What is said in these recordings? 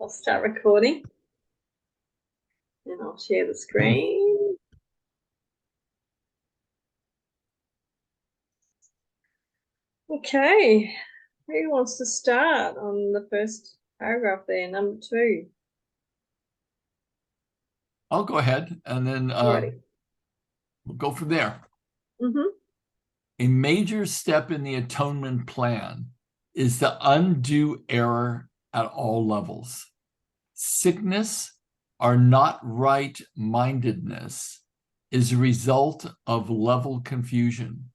I'll start recording and I'll share the screen. Okay, who wants to start on the first paragraph there, number 2? I'll go ahead and then we'll go from there. A major step in the atonement plan is to undo error at all levels. Sickness or not right-mindedness is a result of level confusion,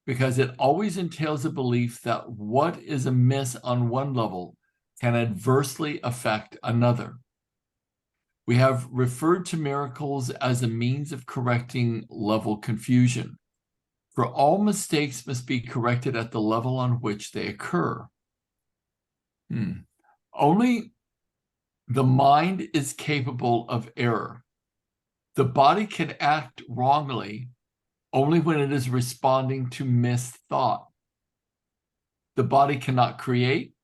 because it always entails a belief that what is amiss on one level can adversely affect another. We have referred to miracles as a means of correcting level confusion, for all mistakes must be corrected at the level on which they occur. Only the mind is capable of error. The body can act wrongly only when it is responding to misthought. The body cannot create,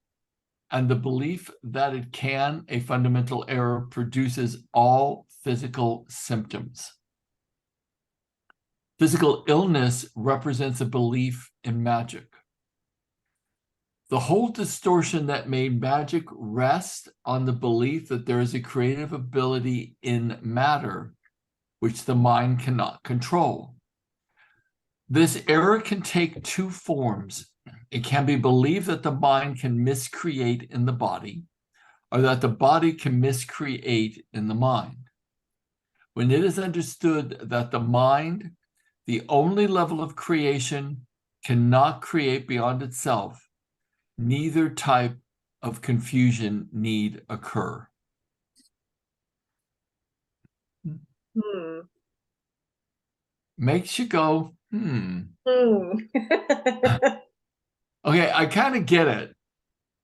and the belief that it can, a fundamental error, produces all physical symptoms. Physical illness represents a belief in magic. The whole distortion that made magic rest on the belief that there is a creative ability in matter, which the mind cannot control. This error can take two forms. It can be believed that the mind can miscreate in the body, or that the body can miscreate in the mind. When it is understood that the mind, the only level of creation, cannot create beyond itself, neither type of confusion need occur. Makes you go, Okay, I kind of get it.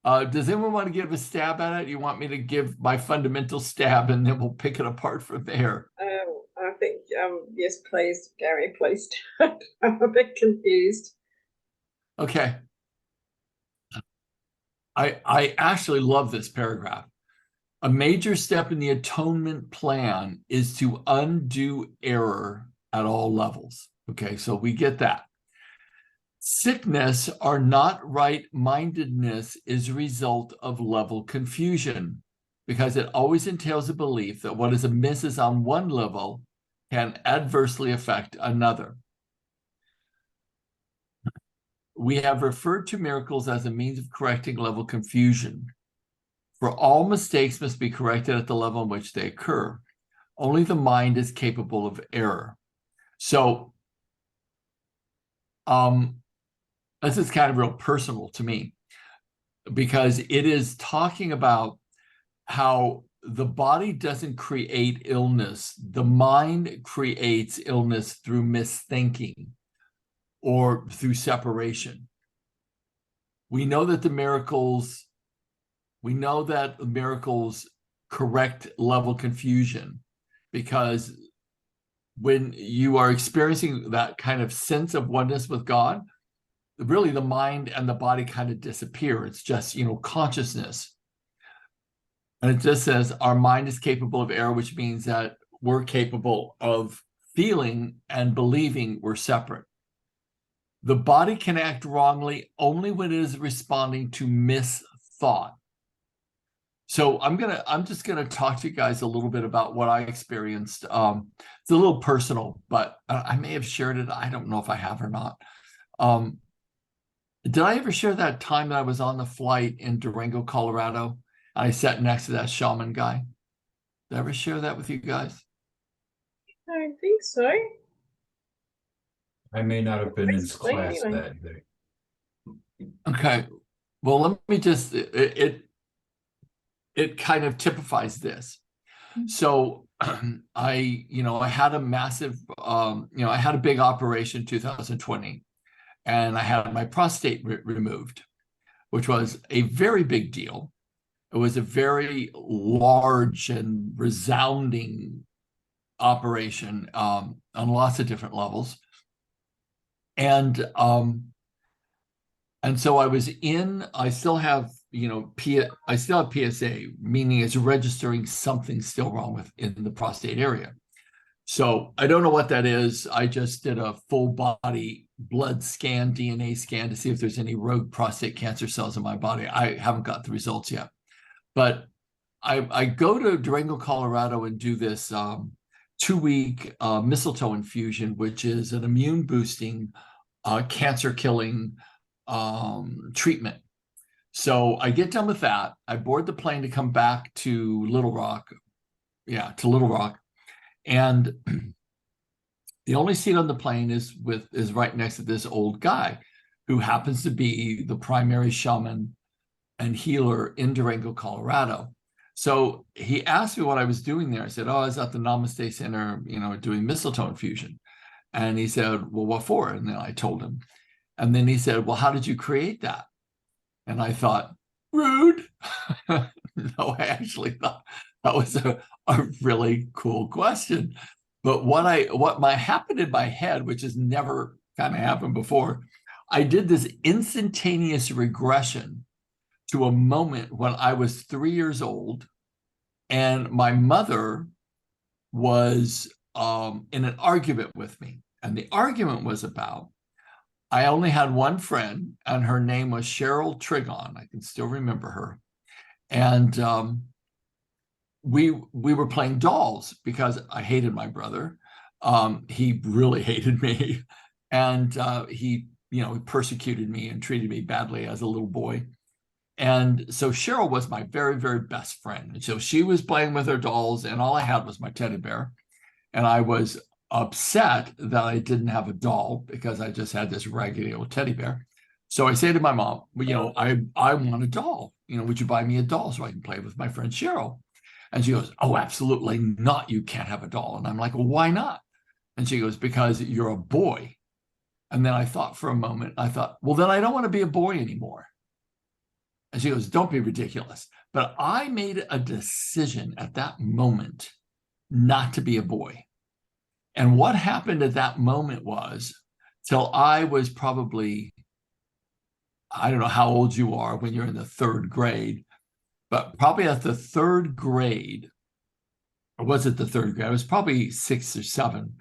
Does anyone want to give a stab at it? You want me to give my fundamental stab and then we'll pick it apart from there? I think, yes, please, Gary, please start. I'm a bit confused. Okay. I actually love this paragraph. A major step in the atonement plan is to undo error at all levels. Okay, so we get that. Sickness or not right-mindedness is a result of level confusion, because it always entails a belief that what is amiss on one level can adversely affect another. We have referred to miracles as a means of correcting level confusion. For all mistakes must be corrected at the level in which they occur. Only the mind is capable of error. So, this is kind of real personal to me, because it is talking about how the body doesn't create illness. The mind creates illness through misthinking or through separation. We know that miracles correct level confusion, because when you are experiencing that kind of sense of oneness with God, really the mind and the body kind of disappear. It's just, consciousness. And it just says our mind is capable of error, which means that we're capable of feeling and believing we're separate. The body can act wrongly only when it is responding to misthought. So I'm just gonna talk to you guys a little bit about what I experienced. It's a little personal, but I may have shared it. I don't know if I have or not. Did I ever share that time that I was on the flight in Durango, Colorado? I sat next to that shaman guy. Did I ever share that with you guys? I don't think so. I may not have been in class that day. Okay. Well, let me just, it kind of typifies this. So I had a massive, I had a big operation 2020, and I had my prostate removed, which was a very big deal. It was a very large and resounding operation on lots of different levels. And so I still have I still have PSA, meaning it's registering something still wrong in the prostate area. So I don't know what that is. I just did a full body blood scan, DNA scan to see if there's any rogue prostate cancer cells in my body. I haven't got the results yet, but I go to Durango, Colorado and do this 2-week mistletoe infusion, which is an immune boosting, cancer killing treatment. So I get done with that. I board the plane to come back to Little Rock. Yeah, to Little Rock. And the only seat on the plane is right next to this old guy who happens to be the primary shaman and healer in Durango, Colorado. So he asked me what I was doing there. I said, oh, I was at the Namaste Center, doing mistletoe infusion. And he said, well, what for? And then I told him. And then he said, well, how did you create that? And I thought, rude. No, I actually thought that was a really cool question. But what happened in my head, which has never kind of happened before, I did this instantaneous regression to a moment when I was 3 years old, and my mother was in an argument with me. And the argument was about, I only had one friend, and her name was Cheryl Trigon. I can still remember her. And we were playing dolls because I hated my brother. He really hated me. And he persecuted me and treated me badly as a little boy. And so Cheryl was my very, very best friend. And so she was playing with her dolls, and all I had was my teddy bear. And I was upset that I didn't have a doll because I just had this raggedy old teddy bear. So I say to my mom, well, I want a doll. Would you buy me a doll so I can play with my friend Cheryl? And she goes, oh, absolutely not. You can't have a doll. And I'm like, well, why not? And she goes, because you're a boy. And then I thought for a moment, well, then I don't want to be a boy anymore. And she goes, don't be ridiculous. But I made a decision at that moment not to be a boy. And what happened at that moment was, till I was probably, I don't know how old you are when you're in the 3rd grade, but probably at the 3rd grade, or was it the 3rd grade? I was probably 6 or 7.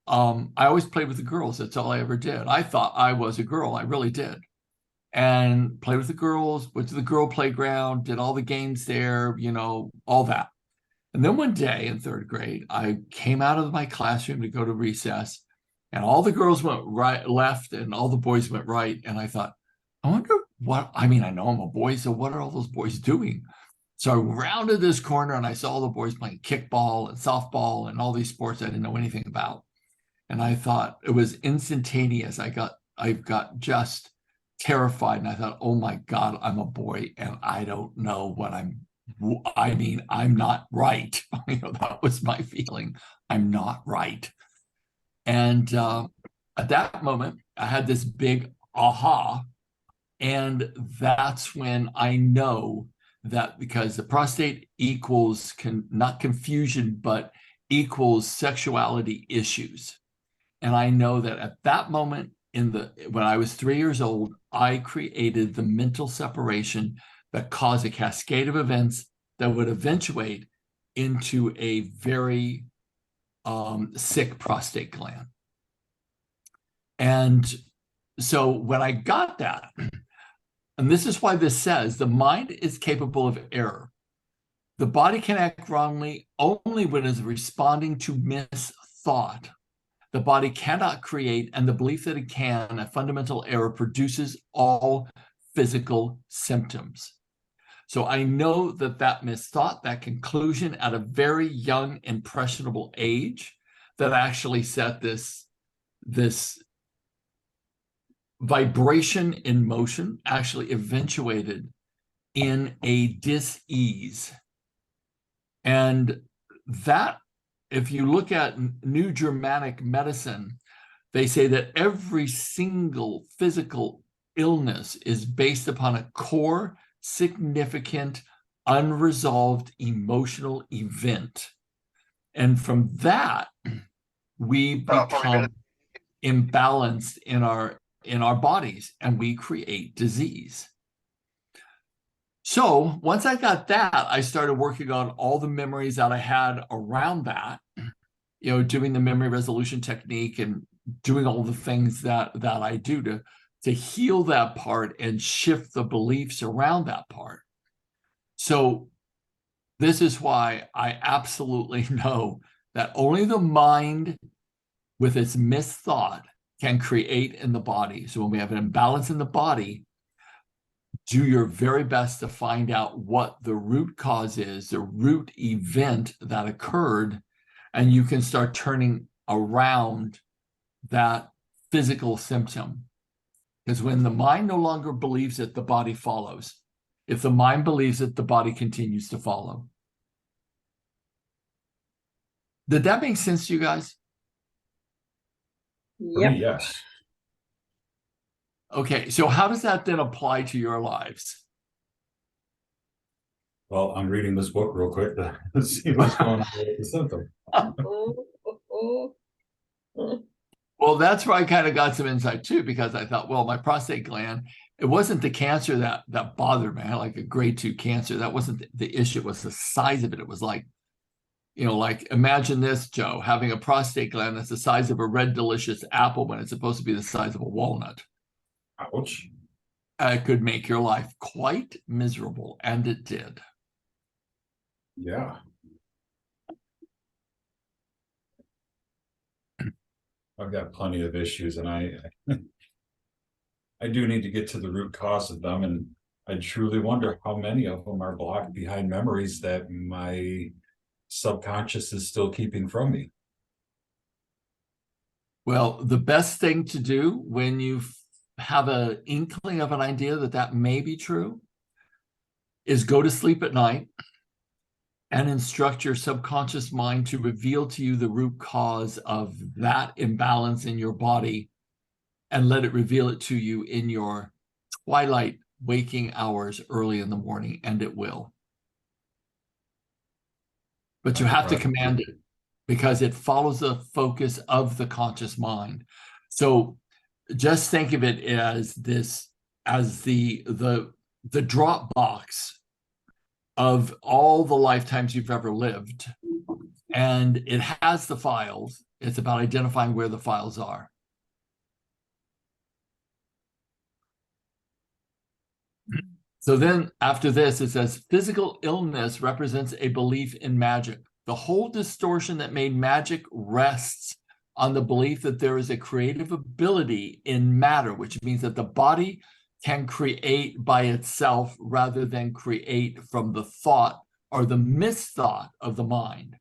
I always played with the girls. That's all I ever did. I thought I was a girl. I really did. And played with the girls, went to the girl playground, did all the games there, all that. And then one day in 3rd grade, I came out of my classroom to go to recess, and all the girls went left and all the boys went right. And I thought, I wonder I know I'm a boy, so what are all those boys doing? So I rounded this corner and I saw all the boys playing kickball and softball and all these sports I didn't know anything about. And I thought it was instantaneous. I got just terrified, and I thought, oh my God, I'm a boy and I don't know what I'm not right. That was my feeling. I'm not right. And at that moment, I had this big aha. And that's when I know that, because the prostate equals not confusion, but equals sexuality issues. And I know that at that moment, when I was 3 years old, I created the mental separation that caused a cascade of events that would eventuate into a very sick prostate gland. And so when I got that, and this is why this says the mind is capable of error. The body can act wrongly only when it is responding to misthought. The body cannot create, and the belief that it can, a fundamental error, produces all physical symptoms. So I know that misthought, that conclusion at a very young, impressionable age, that actually set this vibration in motion, actually eventuated in a dis-ease. And that, if you look at New Germanic medicine, they say that every single physical illness is based upon a core, significant, unresolved emotional event. And from that, we become imbalanced in our bodies, and we create disease. So once I got that, I started working on all the memories that I had around that, doing the memory resolution technique and doing all the things that I do to heal that part and shift the beliefs around that part. So this is why I absolutely know that only the mind with its misthought can create in the body. So when we have an imbalance in the body, do your very best to find out what the root cause is, the root event that occurred, and you can start turning around that physical symptom. Because when the mind no longer believes it, the body follows. If the mind believes it, the body continues to follow. Did that make sense to you guys? Yep. Yes. Okay, so how does that then apply to your lives? Well, I'm reading this book real quick to see what's going on with the symptom. Well, that's where I kind of got some insight too, because I thought, well, my prostate gland, it wasn't the cancer that bothered me. I had like a grade 2 cancer. That wasn't the issue. It was the size of it. It was like, like imagine this, Joe, having a prostate gland that's the size of a red delicious apple when it's supposed to be the size of a walnut. Ouch. It could make your life quite miserable, and it did. Yeah. I've got plenty of issues, and I do need to get to the root cause of them, and I truly wonder how many of them are blocked behind memories that my subconscious is still keeping from me. Well, the best thing to do when you have an inkling of an idea that may be true is go to sleep at night and instruct your subconscious mind to reveal to you the root cause of that imbalance in your body, and let it reveal it to you in your twilight waking hours early in the morning, and it will. But you have to command it, because it follows the focus of the conscious mind. So just think of it as the drop box of all the lifetimes you've ever lived. And it has the files. It's about identifying where the files are. So then after this, it says physical illness represents a belief in magic. The whole distortion that made magic rests on the belief that there is a creative ability in matter, which means that the body can create by itself rather than create from the thought or the misthought of the mind.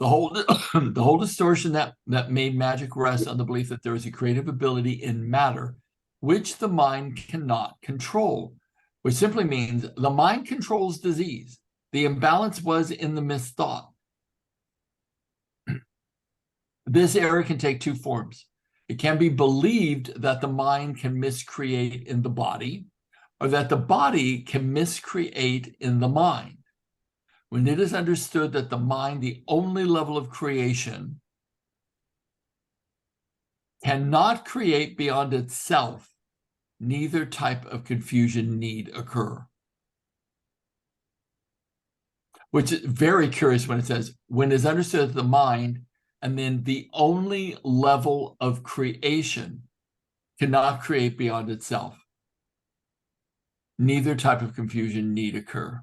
The whole distortion that made magic rest on the belief that there is a creative ability in matter, which the mind cannot control, which simply means the mind controls disease. The imbalance was in the misthought. This error can take two forms. It can be believed that the mind can miscreate in the body, or that the body can miscreate in the mind. When it is understood that the mind, the only level of creation, cannot create beyond itself, neither type of confusion need occur. Which is very curious when it says, when it is understood that the mind, and then the only level of creation, cannot create beyond itself, neither type of confusion need occur.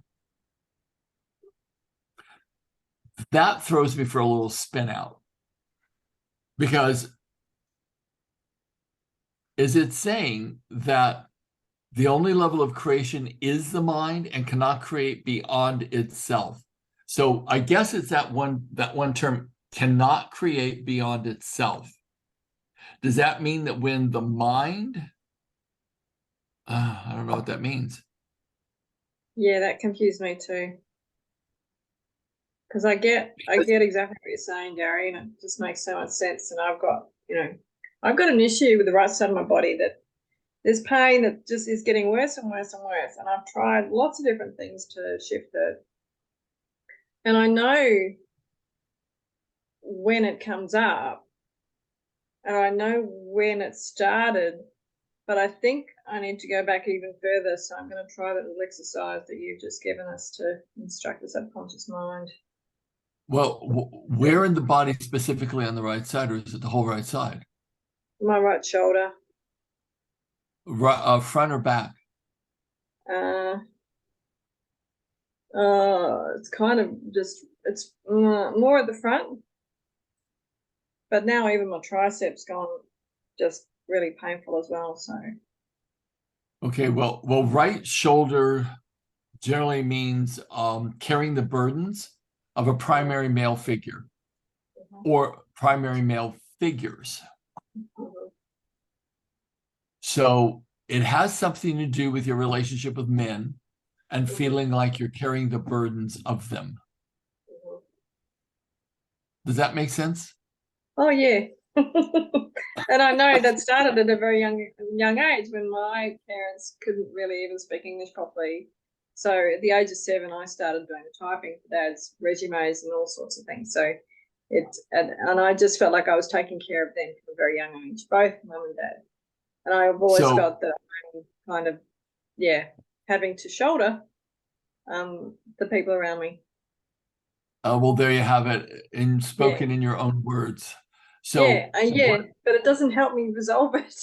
That throws me for a little spin out, because is it saying that the only level of creation is the mind and cannot create beyond itself? So I guess it's that one term, cannot create beyond itself. Does that mean that when the mind, I don't know what that means. Yeah, that confused me too. Because I get exactly what you're saying, Gary, and it just makes so much sense. And I've got an issue with the right side of my body that there's pain that just is getting worse and worse and worse. And I've tried lots of different things to shift it. And I know when it comes up, and I know when it started, but I think I need to go back even further. So I'm going to try that little exercise that you've just given us to instruct the subconscious mind. Well, where in the body specifically on the right side, or is it the whole right side? My right shoulder. Right, front or back? It's kind of just, it's more at the front. But now even my triceps gone just really painful as well. So. Okay, well, right shoulder generally means carrying the burdens of a primary male figure or primary male figures. So it has something to do with your relationship with men and feeling like you're carrying the burdens of them. Does that make sense? Oh, yeah. And I know that started at a very young age when my parents couldn't really even speak English properly. So at the age of 7, I started doing the typing for Dad's resumes and all sorts of things. So and I just felt like I was taking care of them from a very young age, both Mum and Dad. And I've always felt that I'm kind of, having to shoulder the people around me. Well, there you have it, spoken in your own words. So but it doesn't help me resolve it.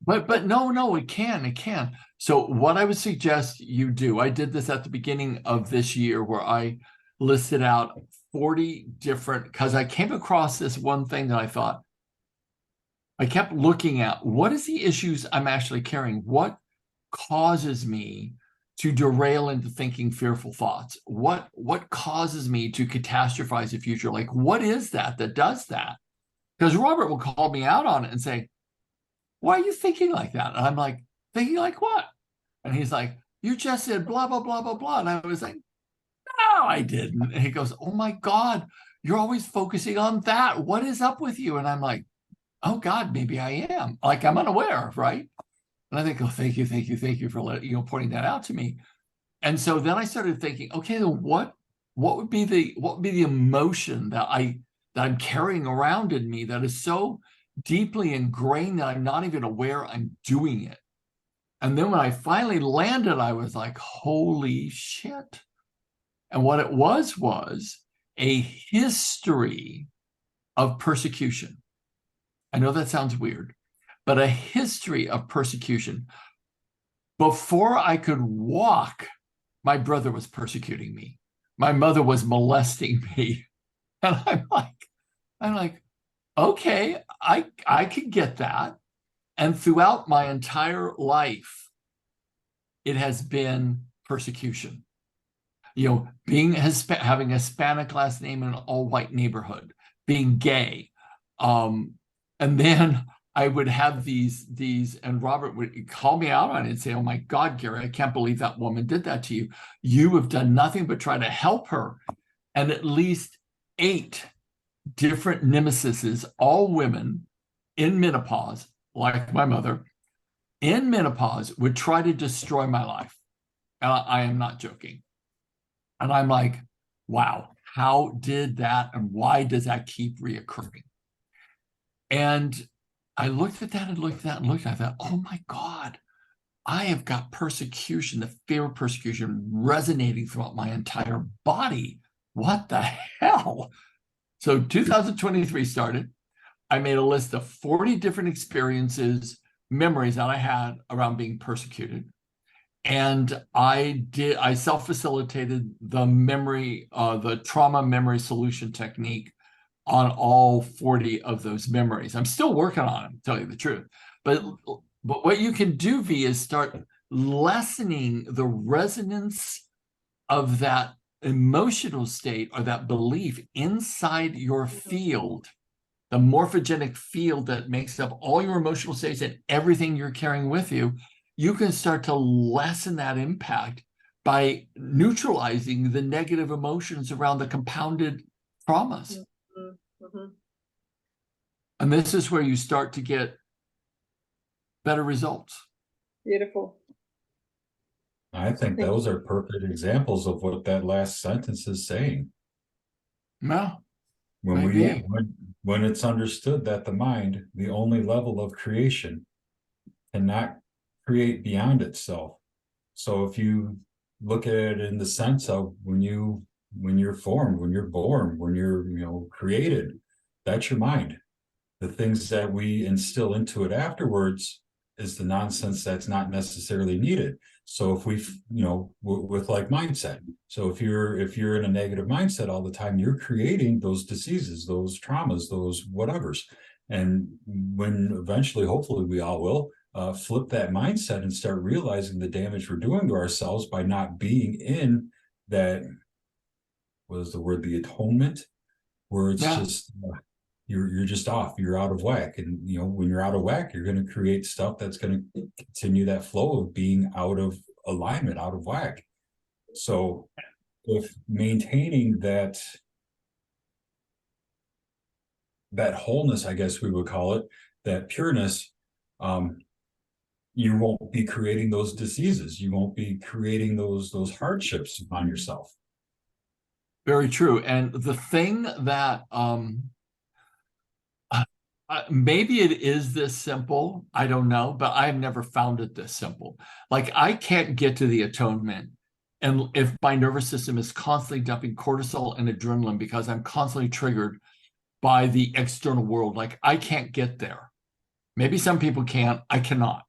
But no, it can. So what I would suggest you do, I did this at the beginning of this year where I listed out 40 different, because I came across this one thing that I thought, I kept looking at what is the issues I'm actually carrying? What causes me to derail into thinking fearful thoughts? What causes me to catastrophize the future? Like, what is that does that? Because Robert will call me out on it and say, why are you thinking like that? And I'm like, thinking like what? And he's like, you just said blah, blah, blah, blah, blah. And I was like, no, I didn't. And he goes, oh my God, you're always focusing on that. What is up with you? And I'm like, oh God, maybe I am. Like, I'm unaware, right? And I think, oh, thank you for pointing that out to me. And so then I started thinking, okay, then what would be the emotion that I'm carrying around in me that is so deeply ingrained that I'm not even aware I'm doing it? And then when I finally landed, I was like, holy shit. And what it was a history of persecution. I know that sounds weird, but a history of persecution. Before I could walk, my brother was persecuting me. My mother was molesting me. And I'm like, okay, I could get that. And throughout my entire life, it has been persecution. Having a Hispanic last name in an all-white neighborhood, being gay. And then I would have these, and Robert would call me out on it and say, oh my God, Gary, I can't believe that woman did that to you. You have done nothing but try to help her. And at least 8 different nemesises, all women in menopause, like my mother, in menopause, would try to destroy my life. And I am not joking. And I'm like, wow, how did that, and why does that keep reoccurring? And I looked at that and looked at that and looked at that. Oh my God, I have got persecution, the fear of persecution resonating throughout my entire body. What the hell? So 2023 started. I made a list of 40 different experiences, memories that I had around being persecuted. And I self-facilitated the the trauma memory solution technique on all 40 of those memories. I'm still working on them, to tell you the truth. But what you can do, V, is start lessening the resonance of that emotional state or that belief inside your field, the morphogenic field that makes up all your emotional states and everything you're carrying with you. You can start to lessen that impact by neutralizing the negative emotions around the compounded traumas. Mm-hmm. And this is where you start to get better results. Beautiful. I think those are perfect examples of what that last sentence is saying. No. When it's understood that the mind, the only level of creation, cannot create beyond itself. So if you look at it in the sense of when you're formed, when you're born, when you're, created, that's your mind. The things that we instill into it afterwards is the nonsense that's not necessarily needed. So if we, with like mindset. So if you're in a negative mindset all the time, you're creating those diseases, those traumas, those whatevers. And when eventually, hopefully we all will, flip that mindset and start realizing the damage we're doing to ourselves by not being in that, what is the word, the atonement, where it's just you're just off, you're out of whack. And when you're out of whack, you're going to create stuff that's going to continue that flow of being out of alignment, out of whack. So if maintaining that wholeness, I guess we would call it, that pureness, you won't be creating those diseases. You won't be creating those hardships on yourself. Very true. And the thing that maybe it is this simple, I don't know, but I've never found it this simple. Like, I can't get to the atonement, and if my nervous system is constantly dumping cortisol and adrenaline because I'm constantly triggered by the external world, like, I can't get there. Maybe some people can, I cannot.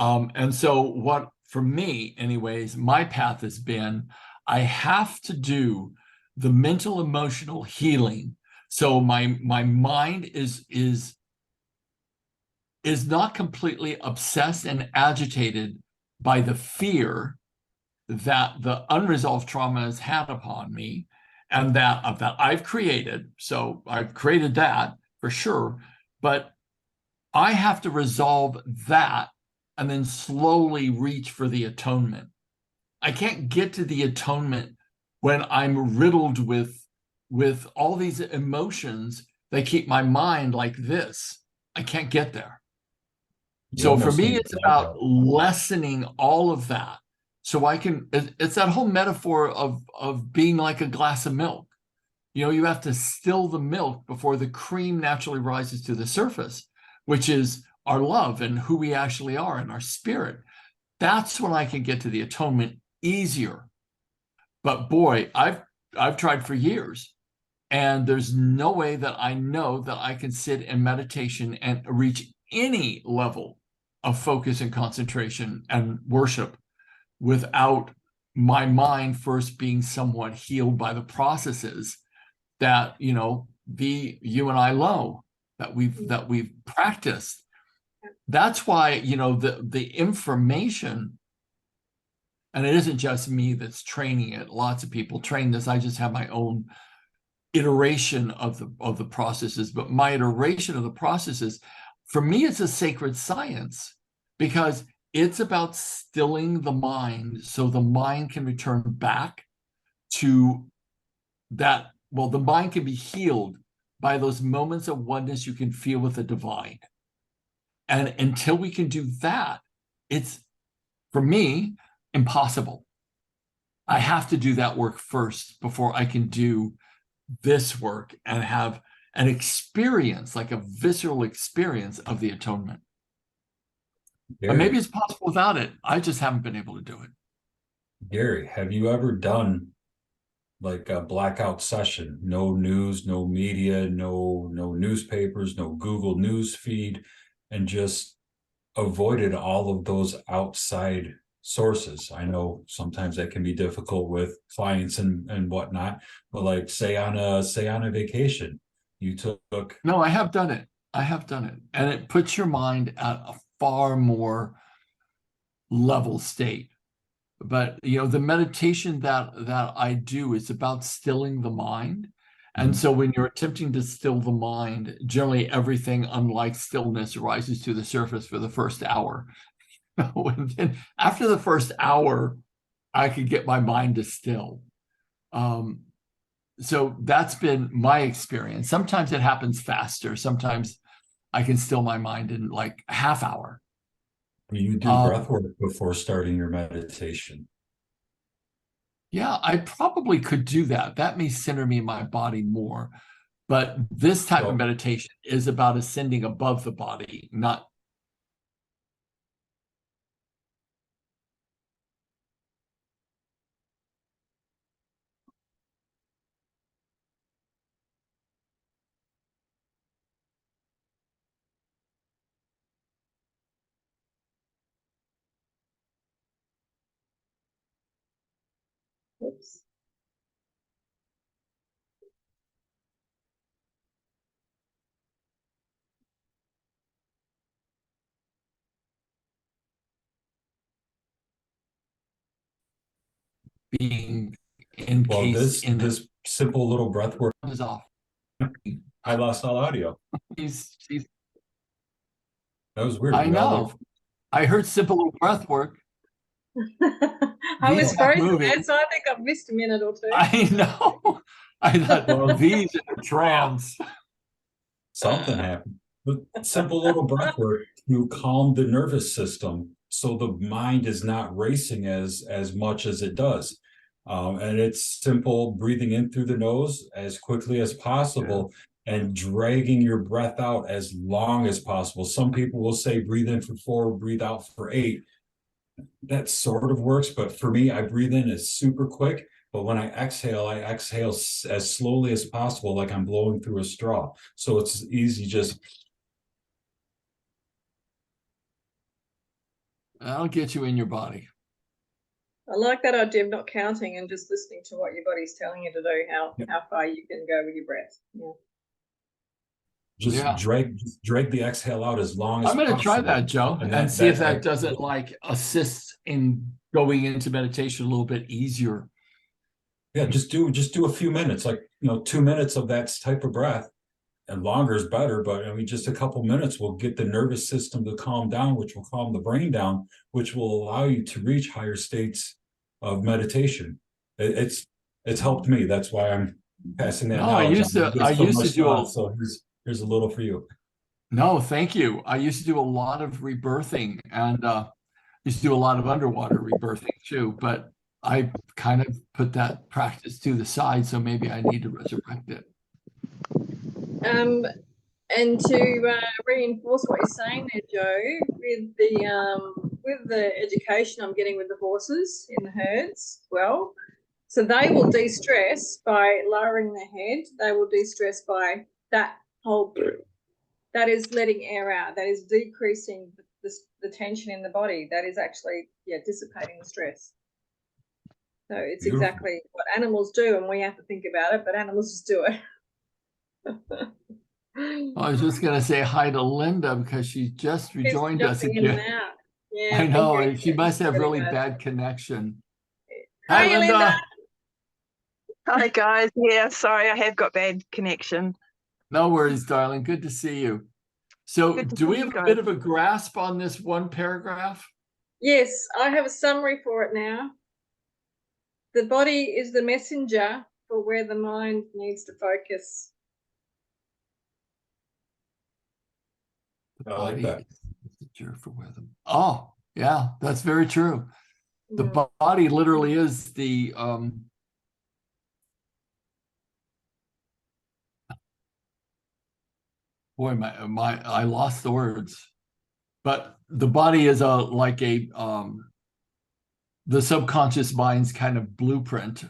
And so what, for me anyways, my path has been, I have to do the mental emotional healing. So my mind is not completely obsessed and agitated by the fear that the unresolved trauma has had upon me, and that I've created. So I've created that for sure, but I have to resolve that and then slowly reach for the atonement. I can't get to the atonement when I'm riddled with all these emotions that keep my mind like this. I can't get there. So for me, it's about lessening all of that. So I can, it's that whole metaphor of being like a glass of milk. You have to still the milk before the cream naturally rises to the surface, which is our love and who we actually are and our spirit. That's when I can get to the atonement easier. But boy, I've tried for years, and there's no way that I know that I can sit in meditation and reach any level of focus and concentration and worship without my mind first being somewhat healed by the processes that you and I know that we've practiced. That's why the information, and it isn't just me that's training it. Lots of people train this. I just have my own iteration of the processes, but my iteration of the processes, for me, it's a sacred science, because it's about stilling the mind so the mind can return back to that. Well, the mind can be healed by those moments of oneness you can feel with the divine. And until we can do that, it's, for me, impossible. I have to do that work first before I can do this work and have an experience, like a visceral experience of the atonement. And maybe it's possible without it. I just haven't been able to do it. Gary, have you ever done like a blackout session? No news, no media, no newspapers, no Google News feed, and just avoided all of those outside sources? I know sometimes that can be difficult with clients and whatnot, but like say on a vacation, you took. No, I have done it. And it puts your mind at a far more level state. But the meditation that I do is about stilling the mind. And so when you're attempting to still the mind, generally everything, unlike stillness, rises to the surface for the first hour. Then after the first hour, I could get my mind to still. So that's been my experience. Sometimes it happens faster. Sometimes I can still my mind in like a half hour. Do you do breath work before starting your meditation? Yeah, I probably could do that. That may center me in my body more. But this type of meditation is about ascending above the body, not being Well, encased in this simple little breath work, is off. I lost all audio. He's That was weird. I We all know. looked- I heard simple little breath work. I was V's not frozen moving. there, so I think I've missed a minute or two. I know. I thought, well, V's in a trance. Something happened. But simple little breath work to calm the nervous system so the mind is not racing as much as it does. And it's simple breathing in through the nose as quickly as possible and dragging your breath out as long as possible. Some people will say breathe in for 4, breathe out for 8. That sort of works, but for me, I breathe in as super quick. But when I exhale as slowly as possible, like I'm blowing through a straw. So it's easy, just That'll get you in your body. I like that idea of not counting and just listening to what your body's telling you to do, how far you can go with your breath. just drag the exhale out as long as I'm going to try possible. that, Joe, and see if that doesn't like assist in going into meditation a little bit easier. Yeah, just do a few minutes, like 2 minutes of that type of breath, and longer is better. But I mean, just a couple minutes will get the nervous system to calm down, which will calm the brain down, which will allow you to reach higher states of meditation. It's helped me. That's why I'm passing that No, knowledge. I used to do a, so here's a little for you. no, thank you. I used to do a lot of rebirthing and used to do a lot of underwater rebirthing too, but I kind of put that practice to the side, so maybe I need to resurrect it. And to reinforce what you're saying there, Joe, with the education I'm getting with the horses in the herds, well, so they will de-stress by lowering their head. They will de-stress by that whole. That is letting air out. That is decreasing the tension in the body. That is actually dissipating the stress. So it's Beautiful. exactly what animals do, and we have to think about it, but animals just do it. I was just going to say hi to Linda because she just rejoined us again. Yeah, I know, she must have really bad connection. Hi, Linda. Hi, guys. Yeah, sorry, I have got bad connection. No worries, darling. Good to see you. So do we have a bit of a grasp on this one paragraph? Yes, I have a summary for it now. The body is the messenger for where the mind needs to focus. I like that. Oh, yeah, that's very true. The body literally is the boy, I lost the words. But the body is the subconscious mind's kind of blueprint.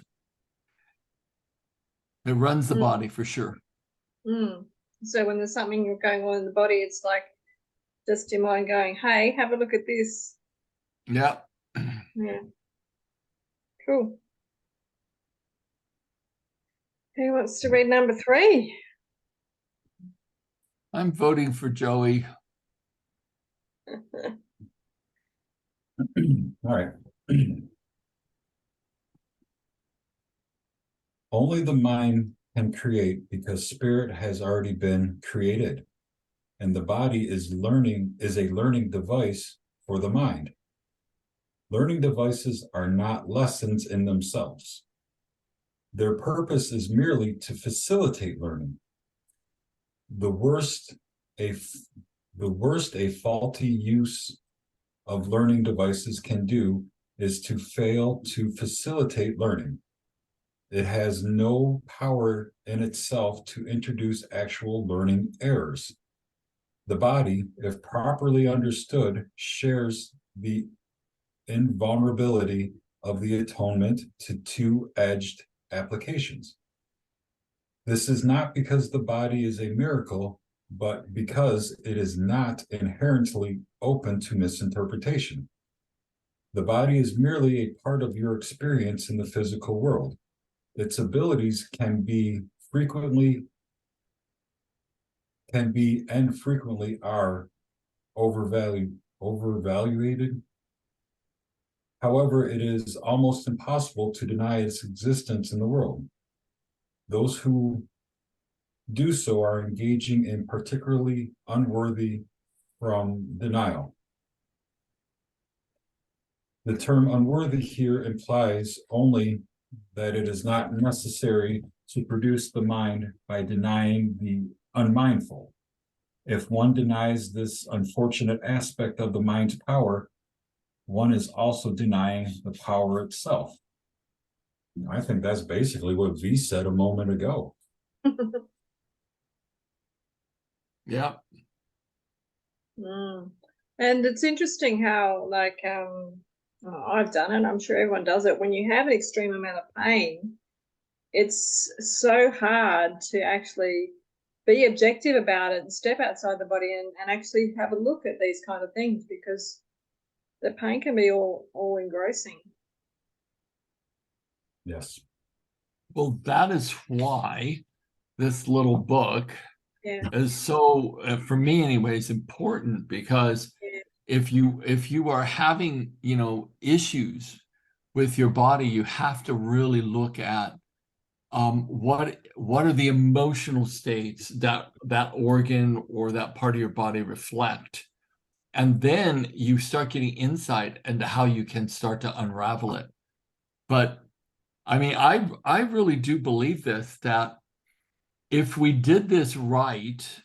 It runs the body for sure. So when there's something going on in the body, it's like just your mind going, hey, have a look at this. Yeah. Yeah. Cool. Who wants to read number 3? I'm voting for Joey. All right. Only the mind can create because spirit has already been created, and the body is a learning device for the mind. Learning devices are not lessons in themselves. Their purpose is merely to facilitate learning. The worst a faulty use of learning devices can do is to fail to facilitate learning. It has no power in itself to introduce actual learning errors. The body, if properly understood, shares the invulnerability of the atonement to two-edged applications. This is not because the body is a miracle, but because it is not inherently open to misinterpretation. The body is merely a part of your experience in the physical world. Its abilities can be and frequently are overvaluated. However, it is almost impossible to deny its existence in the world. Those who do so are engaging in particularly unworthy from denial. The term unworthy here implies only that it is not necessary to produce the mind by denying the unmindful. If one denies this unfortunate aspect of the mind's power, one is also denying the power itself. I think that's basically what V said a moment ago. Yeah. And it's interesting how, like, I've done it, I'm sure everyone does it. When you have an extreme amount of pain, it's so hard to actually be objective about it and step outside the body and actually have a look at these kind of things, because the pain can be all engrossing. Yes. Well, that is why this little book Yeah. is so, for me anyways, important, because Yeah. if you are having, issues with your body, you have to really look at what are the emotional states that organ or that part of your body reflect, and then you start getting insight into how you can start to unravel it. But I mean, I really do believe this, that if we did this right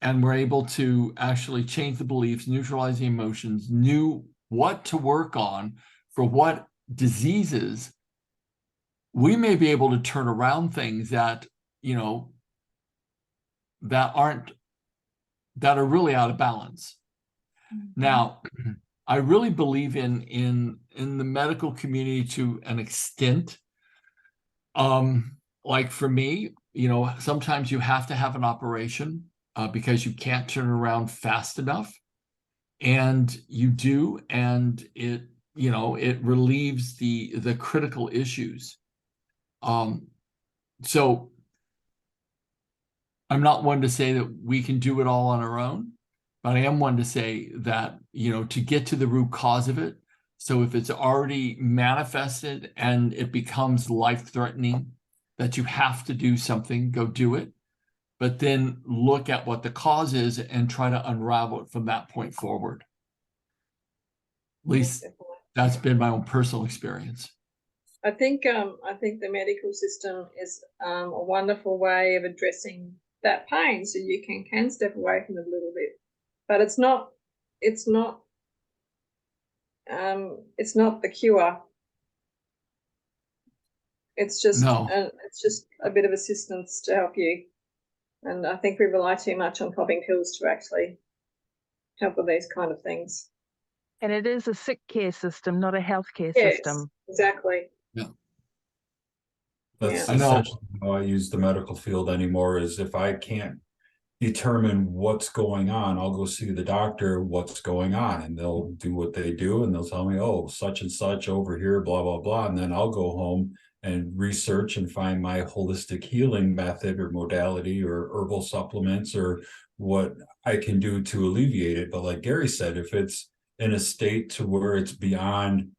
and we're able to actually change the beliefs, neutralize the emotions, knew what to work on for what diseases, we may be able to turn around things that, that are really out of balance. Now, I really believe in the medical community to an extent. Like for me, sometimes you have to have an operation because you can't turn around fast enough, and you do, and it relieves the critical issues. So I'm not one to say that we can do it all on our own, but I am one to say that, to get to the root cause of it. So if it's already manifested and it becomes life-threatening, that you have to do something, go do it. But then look at what the cause is and try to unravel it from that point forward. At least that's been my own personal experience. I think the medical system is a wonderful way of addressing that pain, so you can step away from it a little bit. But it's not the cure. It's just a bit of assistance to help you. And I think we rely too much on popping pills to actually help with these kind of things. And it is a sick care system, not a healthcare Yes, system. exactly. Yeah. That's I know. essentially how I use the medical field anymore, is if I can't determine what's going on, I'll go see the doctor, what's going on, and they'll do what they do, and they'll tell me, oh, such and such over here, blah, blah, blah. And then I'll go home and research and find my holistic healing method or modality or herbal supplements or what I can do to alleviate it. But like Gary said, if it's in a state to where it's beyond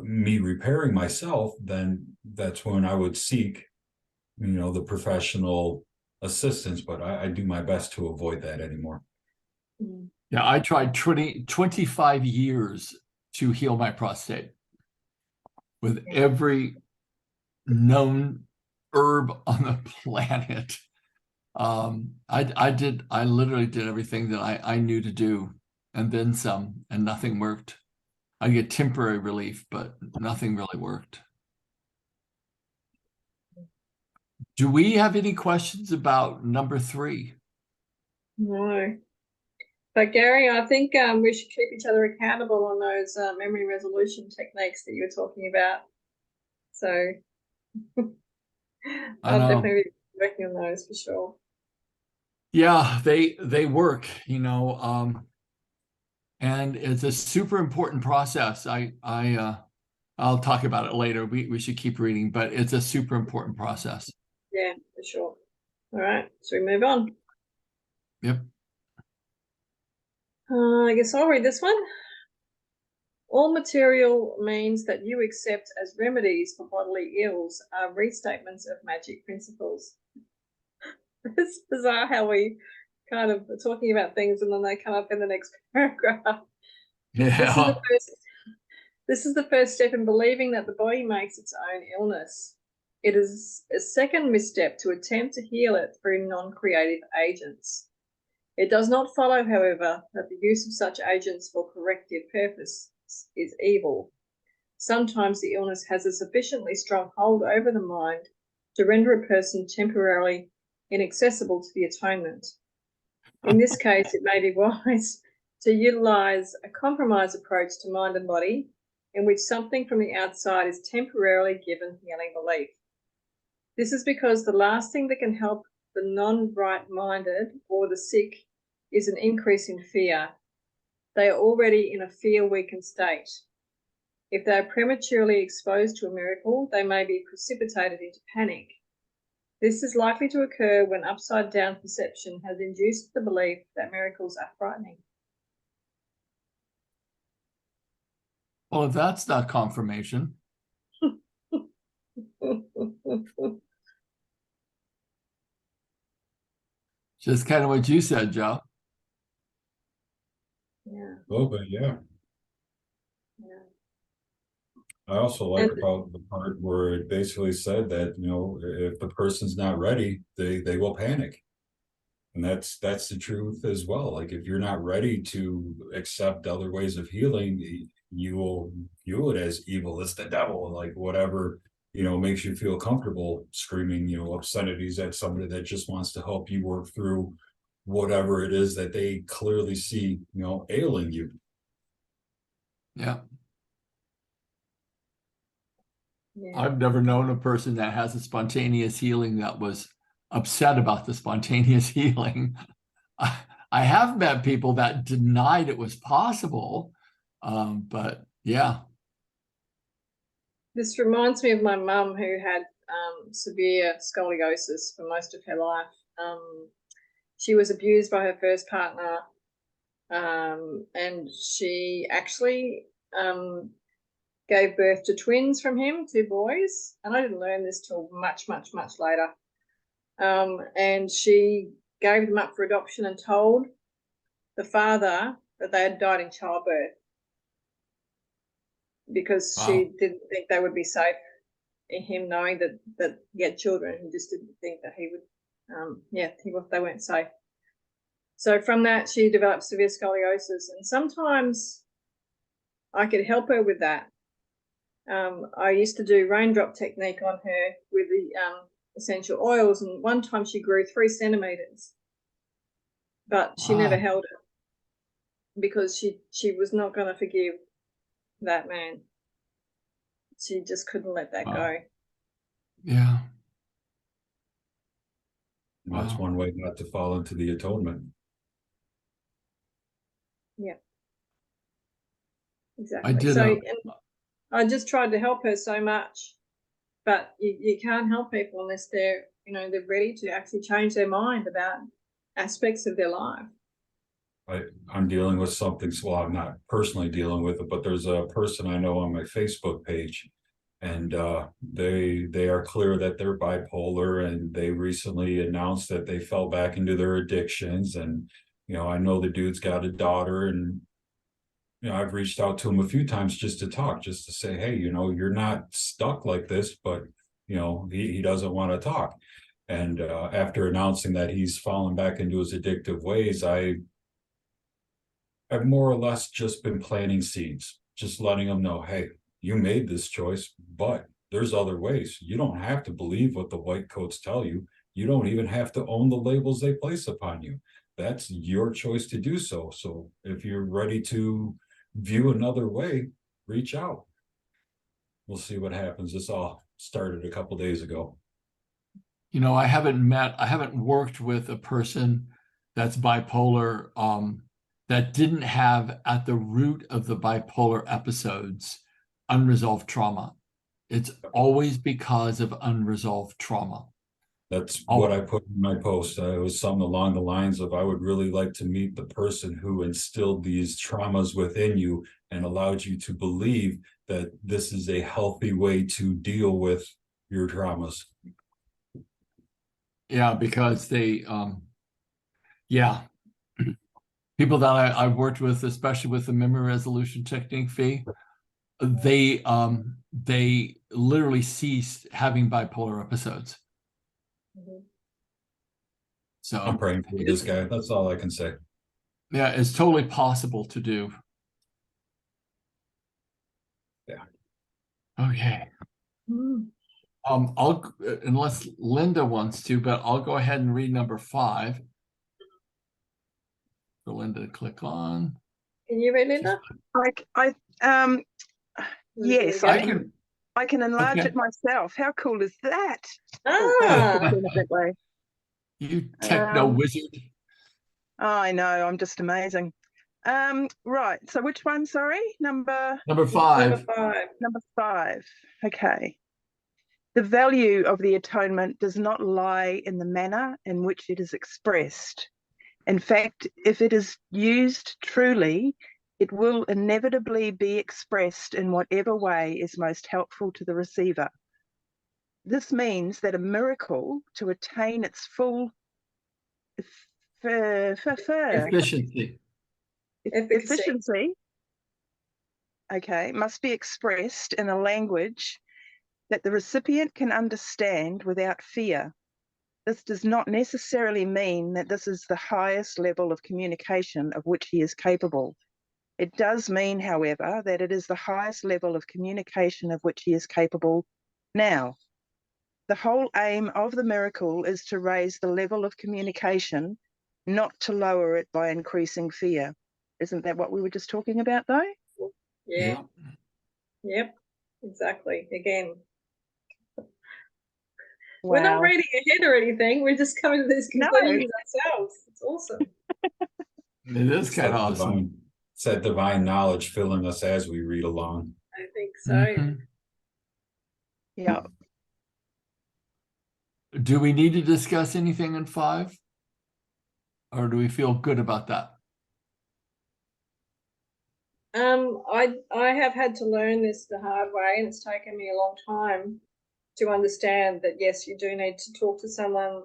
me repairing myself, then that's when I would seek, the professional assistance, but I do my best to avoid that anymore. Yeah, I tried 25 years to heal my prostate with every known herb on the planet. I literally did everything that I knew to do, and then some, and nothing worked. I get temporary relief, but nothing really worked. Do we have any questions about number 3? No. But Gary, I think we should keep each other accountable on those memory resolution techniques that you were talking about. So I'll definitely be working on those for sure. Yeah, they work, and it's a super important process. I'll talk about it later. We should keep reading, but it's a super important process. Yeah, for sure. All right, so we move on. Yep. I guess I'll read this one. All material means that you accept as remedies for bodily ills are restatements of magic principles. It's bizarre how we kind of are talking about things and then they come up in the next paragraph. Yeah. This is the first step in believing that the body makes its own illness. It is a second misstep to attempt to heal it through non-creative agents. It does not follow, however, that the use of such agents for corrective purpose is evil. Sometimes the illness has a sufficiently strong hold over the mind to render a person temporarily inaccessible to the atonement. In this case, it may be wise to utilize a compromise approach to mind and body in which something from the outside is temporarily given healing belief. This is because the last thing that can help the non-right-minded or the sick is an increase in fear. They are already in a fear-weakened state. If they are prematurely exposed to a miracle, they may be precipitated into panic. This is likely to occur when upside-down perception has induced the belief that miracles are frightening. Well, if that's not confirmation. Just kind of what you said, Joe. Yeah. Oh, but yeah. Yeah. I also like about the part where it basically said that, you know, if the person's not ready, they will panic. And that's the truth as well. Like if you're not ready to accept other ways of healing, you will view it as evil. It's the devil, like whatever, you know, makes you feel comfortable screaming, you know, obscenities at somebody that just wants to help you work through whatever it is that they clearly see, you know, ailing you. Yeah. Yeah. I've never known a person that has a spontaneous healing that was upset about the spontaneous healing. I have met people that denied it was possible, but yeah. This reminds me of my mum who had severe scoliosis for most of her life. She was abused by her first partner, and she actually gave birth to twins from him, 2 boys. And I didn't learn this till much, much, much later. And she gave them up for adoption and told the father that they had died in childbirth because she didn't think they would be safe in him knowing that he had children. He just didn't think that he would, they weren't safe. So from that, she developed severe scoliosis, and sometimes I could help her with that. I used to do raindrop technique on her with the essential oils, and one time she grew 3 centimeters, but she never held it because she was not going to forgive that man. She just couldn't let that go. Yeah. That's one way not to fall into the atonement. Yeah. Exactly. I just tried to help her so much, but you can't help people unless they're ready to actually change their mind about aspects of their life. I'm dealing with something, well, I'm not personally dealing with it, but there's a person I know on my Facebook page, and they are clear that they're bipolar, and they recently announced that they fell back into their addictions. And, you know, I know the dude's got a daughter, and, you know, I've reached out to him a few times just to talk, just to say, hey, you know, you're not stuck like this, but, you know, he doesn't want to talk. And after announcing that he's fallen back into his addictive ways, I've more or less just been planting seeds, just letting them know, hey, you made this choice, but there's other ways. You don't have to believe what the white coats tell you. You don't even have to own the labels they place upon you. That's your choice to do so. So if you're ready to view another way, reach out. We'll see what happens. This all started a couple days ago. You know, I haven't worked with a person that's bipolar, that didn't have at the root of the bipolar episodes unresolved trauma. It's always because of unresolved trauma. That's Oh. what I put in my post. It was something along the lines of, I would really like to meet the person who instilled these traumas within you and allowed you to believe that this is a healthy way to deal with your traumas. Yeah, because they, yeah, people that I've worked with, especially with the memory resolution technique, fee, they literally ceased having bipolar episodes. Mhm. So I'm praying for this guy. That's all I can say. yeah, it's totally possible to do. Yeah. Okay. Mm. I'll, unless Linda wants to, but I'll go ahead and read number 5. For Linda to click on. Can you read, Linda? Yes, I can enlarge Okay. it myself. How cool is that? Ah, Turn it that way. You techno wizard. I know, I'm just amazing. Right, so which one, sorry? Number 5. Number 5. Okay. The value of the atonement does not lie in the manner in which it is expressed. In fact, if it is used truly, it will inevitably be expressed in whatever way is most helpful to the receiver. This means that a miracle, to attain its full Efficiency. efficiency, okay, must be expressed in a language that the recipient can understand without fear. This does not necessarily mean that this is the highest level of communication of which he is capable. It does mean, however, that it is the highest level of communication of which he is capable now. The whole aim of the miracle is to raise the level of communication, not to lower it by increasing fear. Isn't that what we were just talking about, though? yeah. Yep, exactly. Again, we're not reading ahead or anything. We're just coming to these conclusions ourselves. It's awesome. It is kind of awesome. It's that divine knowledge filling us as we read along. I think so. Mhm. Yeah. Do we need to discuss anything in 5? Or do we feel good about that? I have had to learn this the hard way, and it's taken me a long time to understand that yes, you do need to talk to someone.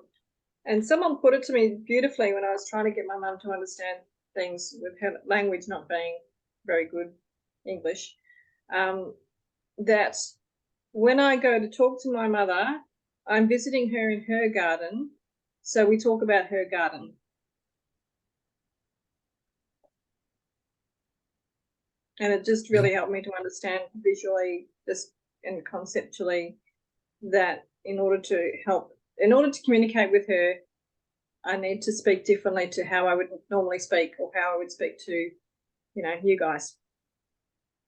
And someone put it to me beautifully when I was trying to get my mum to understand things with her language not being very good English. That when I go to talk to my mother, I'm visiting her in her garden, so we talk about her garden. And it just really helped me to understand visually and conceptually that in order to communicate with her, I need to speak differently to how I would normally speak or how I would speak to, you guys.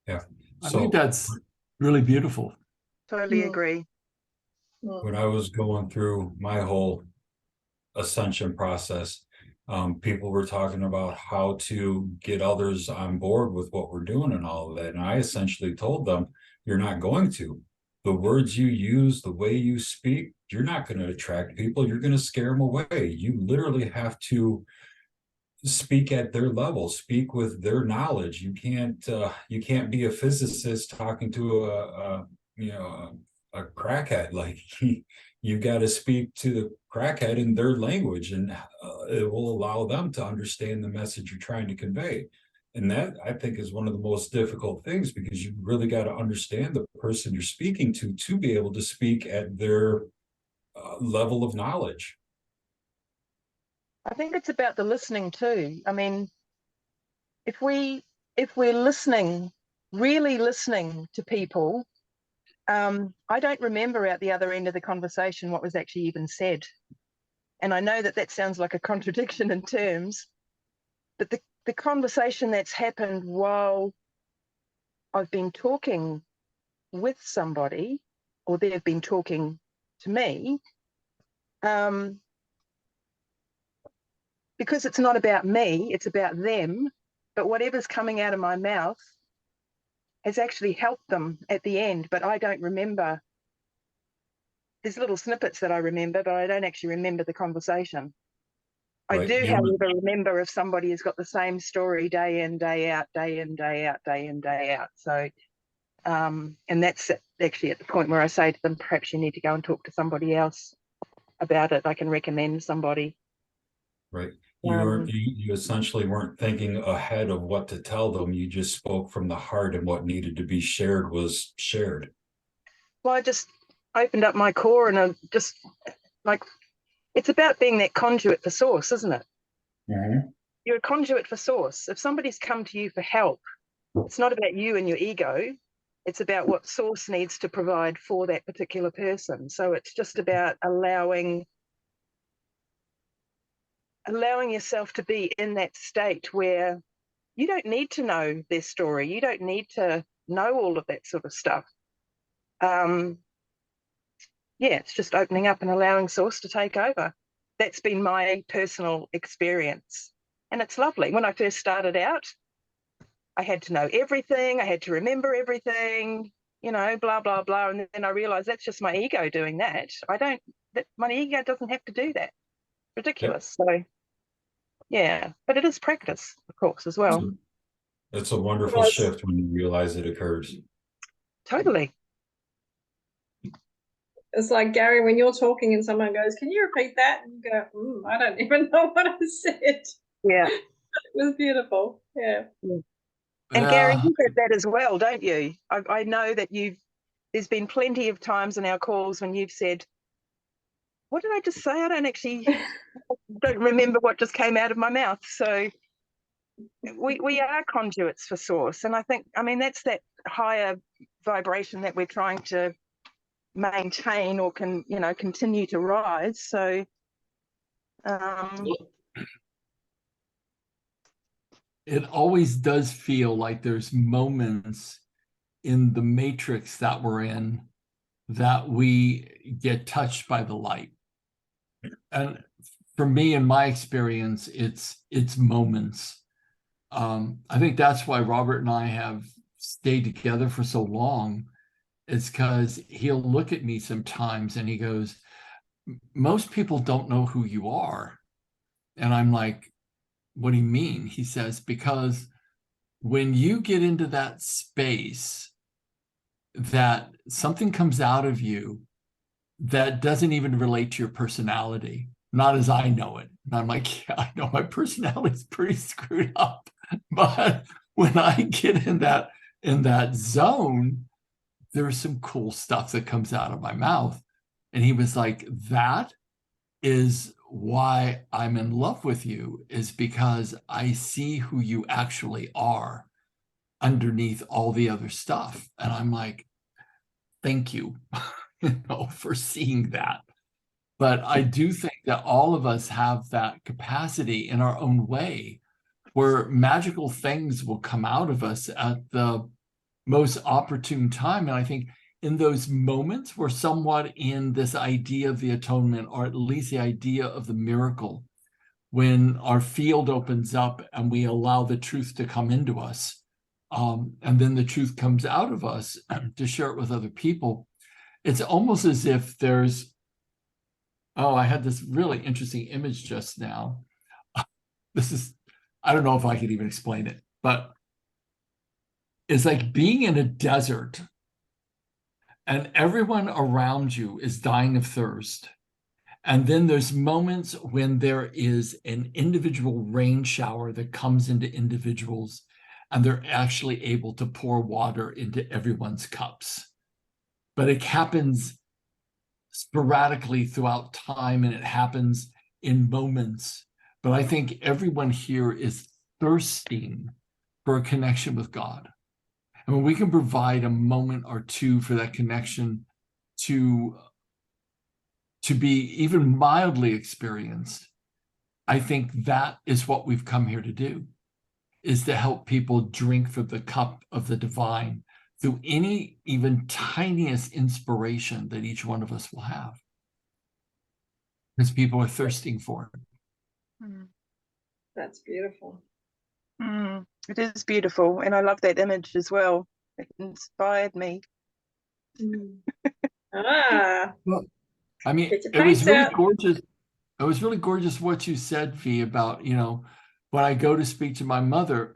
Yeah. I think that's really beautiful. Totally agree. When I was going through my whole ascension process, people were talking about how to get others on board with what we're doing and all of that. And I essentially told them, you're not going to. The words you use, the way you speak, you're not going to attract people. You're going to scare them away. You literally have to speak at their level, speak with their knowledge. You can't be a physicist talking to a crackhead. Like you got to speak to the crackhead in their language, and it will allow them to understand the message you're trying to convey. And that, I think, is one of the most difficult things, because you really got to understand the person you're speaking to be able to speak at their level of knowledge. I think it's about the listening too. I mean, if we're listening, really listening to people, I don't remember at the other end of the conversation what was actually even said. And I know that sounds like a contradiction in terms, but the conversation that's happened while I've been talking with somebody, or they've been talking to me, because it's not about me, it's about them, but whatever's coming out of my mouth has actually helped them at the end, but I don't remember there's little snippets that I remember, but I don't actually remember the conversation. I Right, do, you were- however, remember if somebody has got the same story day in, day out, day in, day out, day in, day out. So, and that's actually at the point where I say to them, perhaps you need to go and talk to somebody else about it. I can recommend somebody. Right. You essentially weren't thinking ahead of what to tell them. You just spoke from the heart, and what needed to be shared was shared. Well, I just opened up my core, and I just like, it's about being that conduit for source, isn't it? Mm-hmm. You're a conduit for source. If somebody's come to you for help, it's not about you and your ego. It's about what source needs to provide for that particular person. So it's just about allowing yourself to be in that state where you don't need to know their story. You don't need to know all of that sort of stuff. Yeah, it's just opening up and allowing source to take over. That's been my personal experience. And it's lovely. When I first started out, I had to know everything. I had to remember everything, you know, blah, blah, blah. And then I realized that's just my ego doing that. My ego doesn't have to do that. Ridiculous. Yep. So, yeah, but it is practice, of course, as well. It's a wonderful shift when you realize it occurs. Totally. It's like, Gary, when you're talking and someone goes, can you repeat that? And you go, I don't even know what I said. Yeah. It was beautiful. Yeah. And Gary, you get that as well, don't you? I know that there's been plenty of times in our calls when you've said, what did I just say? I don't remember what just came out of my mouth. So we are conduits for source. And I mean, that's that higher vibration that we're trying to maintain or continue to rise. So it always does feel like there's moments in the matrix that we're in that we get touched by the light. And for me, in my experience, it's moments. I think that's why Robert and I have stayed together for so long. It's because he'll look at me sometimes and he goes, most people don't know who you are. And I'm like, what do you mean? He says, because when you get into that space, that something comes out of you that doesn't even relate to your personality, not as I know it. And I'm like, yeah, I know my personality is pretty screwed up. But when I get in that zone, there's some cool stuff that comes out of my mouth. And he was like, that is why I'm in love with you, is because I see who you actually are underneath all the other stuff. And I'm like, thank you, for seeing that. But I do think that all of us have that capacity in our own way, where magical things will come out of us at the most opportune time. And I think in those moments, we're somewhat in this idea of the atonement, or at least the idea of the miracle, when our field opens up and we allow the truth to come into us. And then the truth comes out of us to share it with other people. It's almost as if there's, I had this really interesting image just now. I don't know if I could even explain it, but it's like being in a desert and everyone around you is dying of thirst. And then there's moments when there is an individual rain shower that comes into individuals, and they're actually able to pour water into everyone's cups. But it happens sporadically throughout time, and it happens in moments. But I think everyone here is thirsting for a connection with God. And when we can provide a moment or two for that connection to be even mildly experienced, I think that is what we've come here to do, is to help people drink from the cup of the divine through any even tiniest inspiration that each one of us will have. Because people are thirsting for it. That's beautiful. It is beautiful. And I love that image as well. It inspired me. Well, I mean, Get your it was paints really out. gorgeous. It was really gorgeous what you said, V, about, when I go to speak to my mother,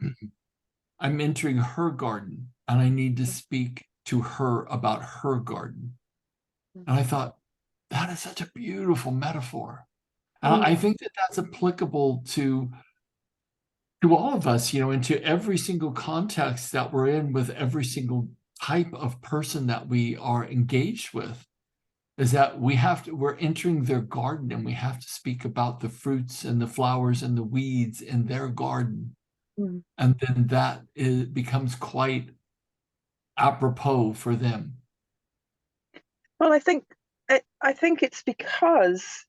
I'm entering her garden and I need to speak to her about her garden. And I thought, that is such a beautiful metaphor. And I think that that's applicable to all of us, into every single context that we're in with every single type of person that we are engaged with, is that we're entering their garden and we have to speak about the fruits and the flowers and the weeds in their garden. And then that becomes quite apropos for them. Well, I think it's because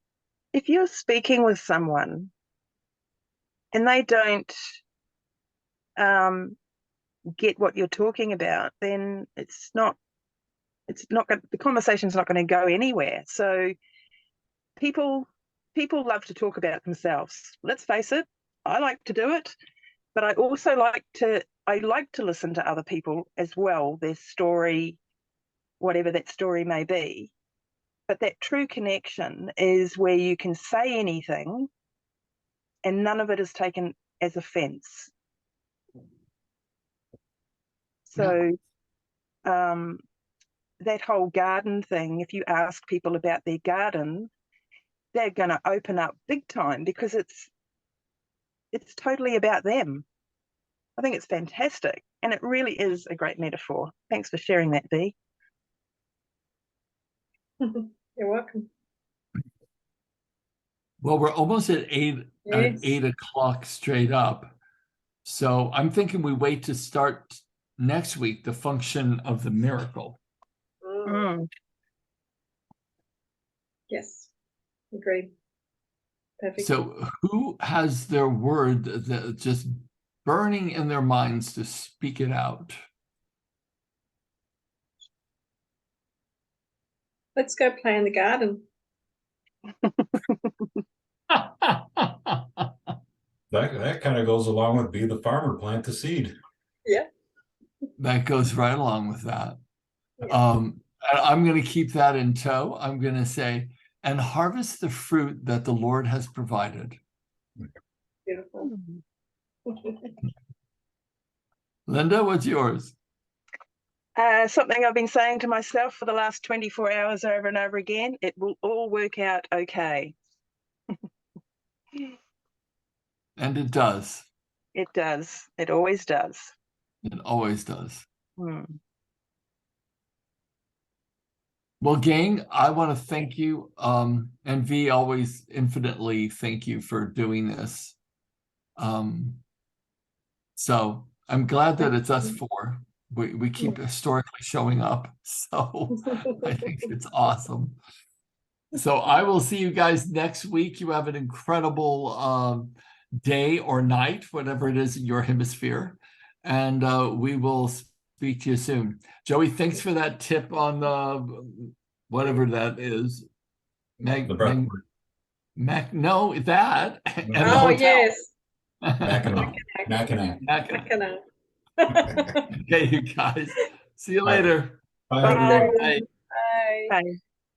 if you're speaking with someone and they don't get what you're talking about, then the conversation's not going to go anywhere. So people love to talk about themselves. Let's face it, I like to do it, but I also like to listen to other people as well, their story, whatever that story may be. But that true connection is where you can say anything and none of it is taken as offense. So that whole garden thing, if you ask people about their garden, they're going to open up big time because it's totally about them. I think it's fantastic. And it really is a great metaphor. Thanks for sharing that, Bea. You're welcome. Well, we're almost at 8 o'clock straight up. So I'm thinking we wait to start next week, the function of the miracle. Yes, agreed. Perfect. So who has their word that just burning in their minds to speak it out? Let's go play in the garden. That kind of goes along with be the farmer, plant the seed. Yeah. That goes right along with that. Yeah. I'm going to keep that in tow. I'm going to say, and harvest the fruit that the Lord has provided. Beautiful. Linda, what's yours? Something I've been saying to myself for the last 24 hours over and over again, it will all work out okay. And it does. It does. It always does. It always does. Well, gang, I want to thank you. And V, always infinitely thank you for doing this. So I'm glad that it's us four. We keep historically showing up. So I think it's awesome. So I will see you guys next week. You have an incredible day or night, whatever it is in your hemisphere. And we will speak to you soon. Joey, thanks for that tip on the whatever that is. the breath work. No, that. And the Oh, hotel. yes. Mackinac. Okay, you guys. See you later. Bye, Bye. everyone. Bye. Bye. Bye.